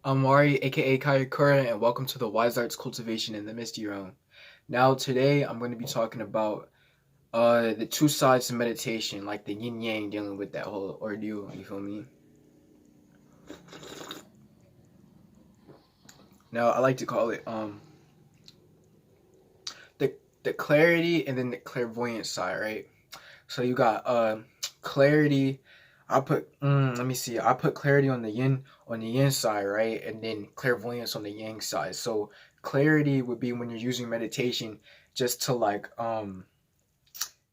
I'm Mari, aka Kayakura, and welcome to the Wise Arts Cultivation in the Misty Realm. Now, today I'm going to be talking about the two sides of meditation, like the yin yang, dealing with that whole ordeal. You feel me? Now, I like to call it the clarity and then the clairvoyant side, right? So you got clarity. I put let me see. I put clarity on the yin side, right? And then clairvoyance on the yang side. So clarity would be when you're using meditation just to like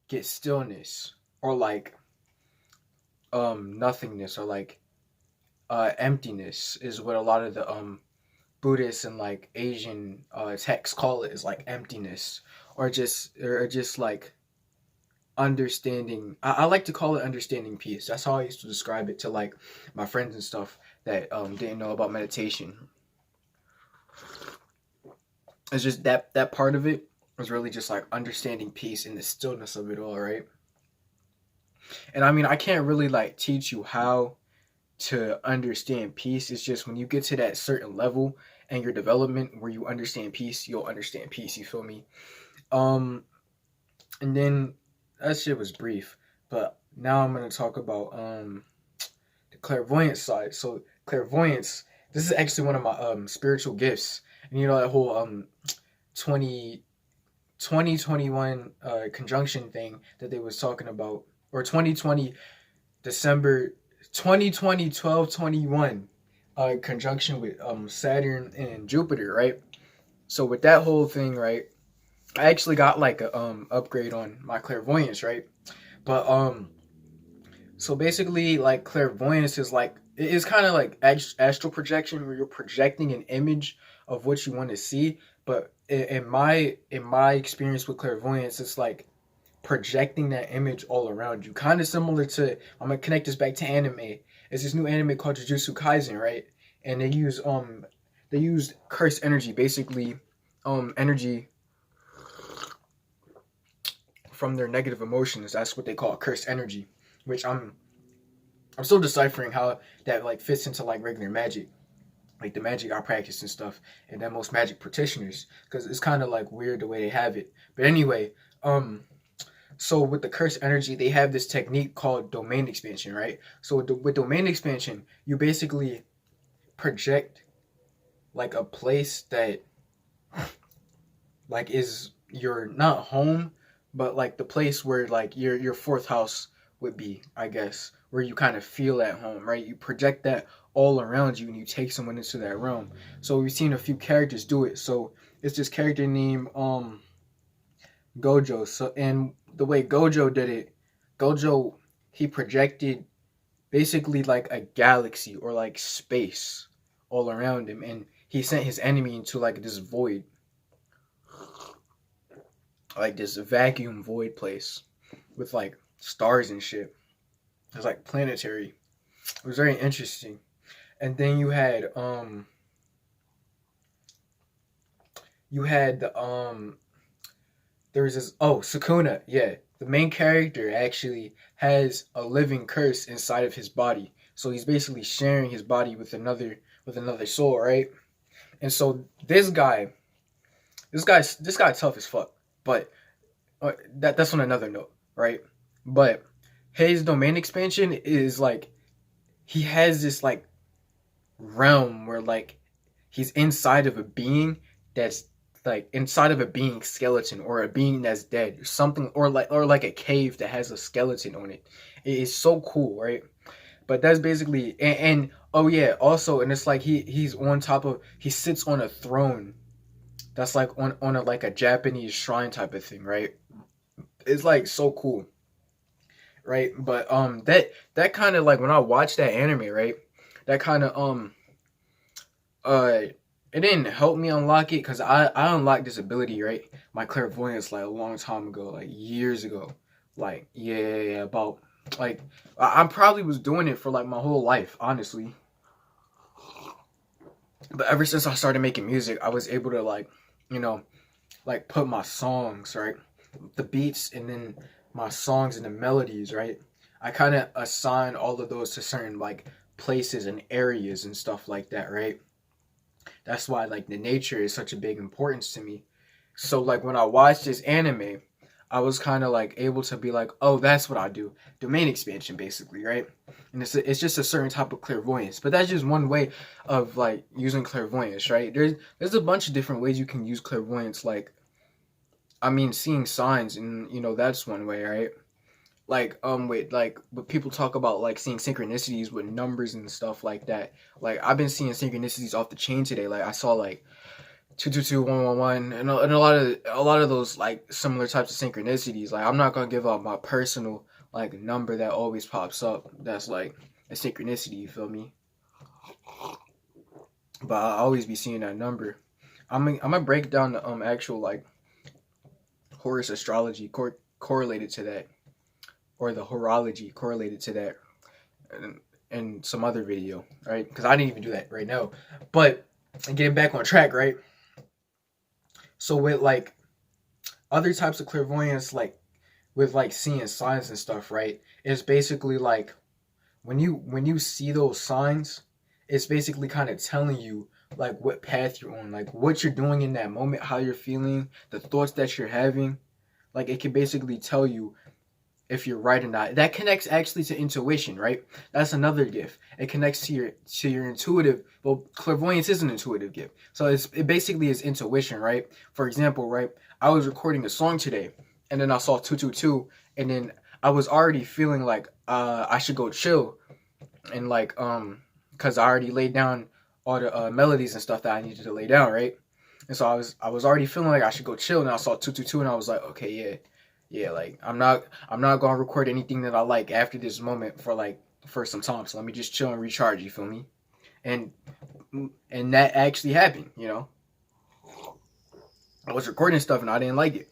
get stillness or like nothingness or like emptiness is what a lot of the Buddhists and like Asian texts call it, is like emptiness or just like understanding. I like to call it understanding peace. That's how I used to describe it to like my friends and stuff that didn't know about meditation. It's just that part of it was really just like understanding peace in the stillness of it all, right? And I mean, I can't really like teach you how to understand peace. It's just when you get to that certain level and your development where you understand peace, you'll understand peace. You feel me? Um, and then that shit was brief, but now I'm gonna talk about the clairvoyant side. So clairvoyance, this is actually one of my spiritual gifts. And you know that whole 20 2021 conjunction thing that they was talking about, or 2020 December 2020 12/21 conjunction with Saturn and Jupiter, right? So with that whole thing, right, I actually got like a upgrade on my clairvoyance, right? But so basically, like clairvoyance is like it's kind of like astral projection, where you're projecting an image of what you want to see. But in my experience with clairvoyance, it's like projecting that image all around you. Kind of similar to, I'm gonna connect this back to anime. It's this new anime called Jujutsu Kaisen, right? And they used cursed energy, basically energy from their negative emotions. That's what they call cursed energy, which I'm still deciphering how that like fits into like regular magic, like the magic I practice and stuff, and that most magic practitioners, because it's kind of like weird the way they have it. But anyway, so with the cursed energy, they have this technique called domain expansion, right? So with domain expansion, you basically project like a place that like is your not home, but like the place where like your fourth house would be, I guess, where you kind of feel at home, right? You project that all around you and you take someone into that realm. So we've seen a few characters do it. So it's this character named Gojo. So and the way Gojo did it, Gojo he projected basically like a galaxy or like space all around him, and he sent his enemy into like this void, like this vacuum void place with like stars and shit. It's like planetary. It was very interesting. And then you had the there was this, oh, Sukuna, yeah. The main character actually has a living curse inside of his body. So he's basically sharing his body with another soul, right? And so this guy tough as fuck. But that's on another note, right? But his domain expansion is like he has this like realm where like he's inside of a being that's like inside of a being skeleton, or a being that's dead or something, or like a cave that has a skeleton on it. It is so cool, right? But that's basically, and oh yeah, also, and it's like he's on top of, he sits on a throne that's like on a like a Japanese shrine type of thing, right? It's like so cool, right? But that kind of like when I watched that anime, right? That kind of uh it didn't help me unlock it, because I unlocked this ability, right? My clairvoyance, like a long time ago, like years ago. Like yeah, about like I probably was doing it for like my whole life, honestly. But ever since I started making music, I was able to like, you know, like put my songs, right? The beats and then my songs and the melodies, right? I kind of assign all of those to certain like places and areas and stuff like that, right? That's why like the nature is such a big importance to me. So like when I watched this anime, I was kind of like able to be like, oh, that's what I do. Domain expansion, basically, right? And it's just a certain type of clairvoyance. But that's just one way of like using clairvoyance, right? There's a bunch of different ways you can use clairvoyance. Like, I mean, seeing signs, and that's one way, right? Like with like but people talk about like seeing synchronicities with numbers and stuff like that. Like I've been seeing synchronicities off the chain today. Like I saw like 222 111 and a lot of those like similar types of synchronicities. Like I'm not gonna give up my personal like number that always pops up. That's like a synchronicity. You feel me? But I'll always be seeing that number. I'm gonna break down the actual like Horus astrology correlated to that, or the horology correlated to that, and some other video, right? Because I didn't even do that right now. But getting back on track, right? So with like other types of clairvoyance, like with like seeing signs and stuff, right? It's basically like when you see those signs, it's basically kind of telling you like what path you're on, like what you're doing in that moment, how you're feeling, the thoughts that you're having. Like it can basically tell you if you're right or not. That connects actually to intuition, right? That's another gift. It connects to your intuitive. Well, clairvoyance is an intuitive gift, so it basically is intuition, right? For example, right, I was recording a song today, and then I saw 222, and then I was already feeling like I should go chill, and like because I already laid down all the melodies and stuff that I needed to lay down, right? And so I was already feeling like I should go chill, and I saw 222, and I was like, okay, yeah. Yeah, like I'm not gonna record anything that I like after this moment for some time. So let me just chill and recharge. You feel me? And and that actually happened. I was recording stuff and I didn't like it,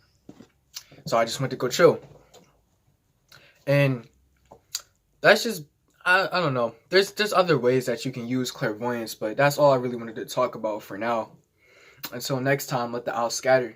so I just went to go chill. And that's just I don't know. There's other ways that you can use clairvoyance, but that's all I really wanted to talk about for now. Until next time, let the owl scatter.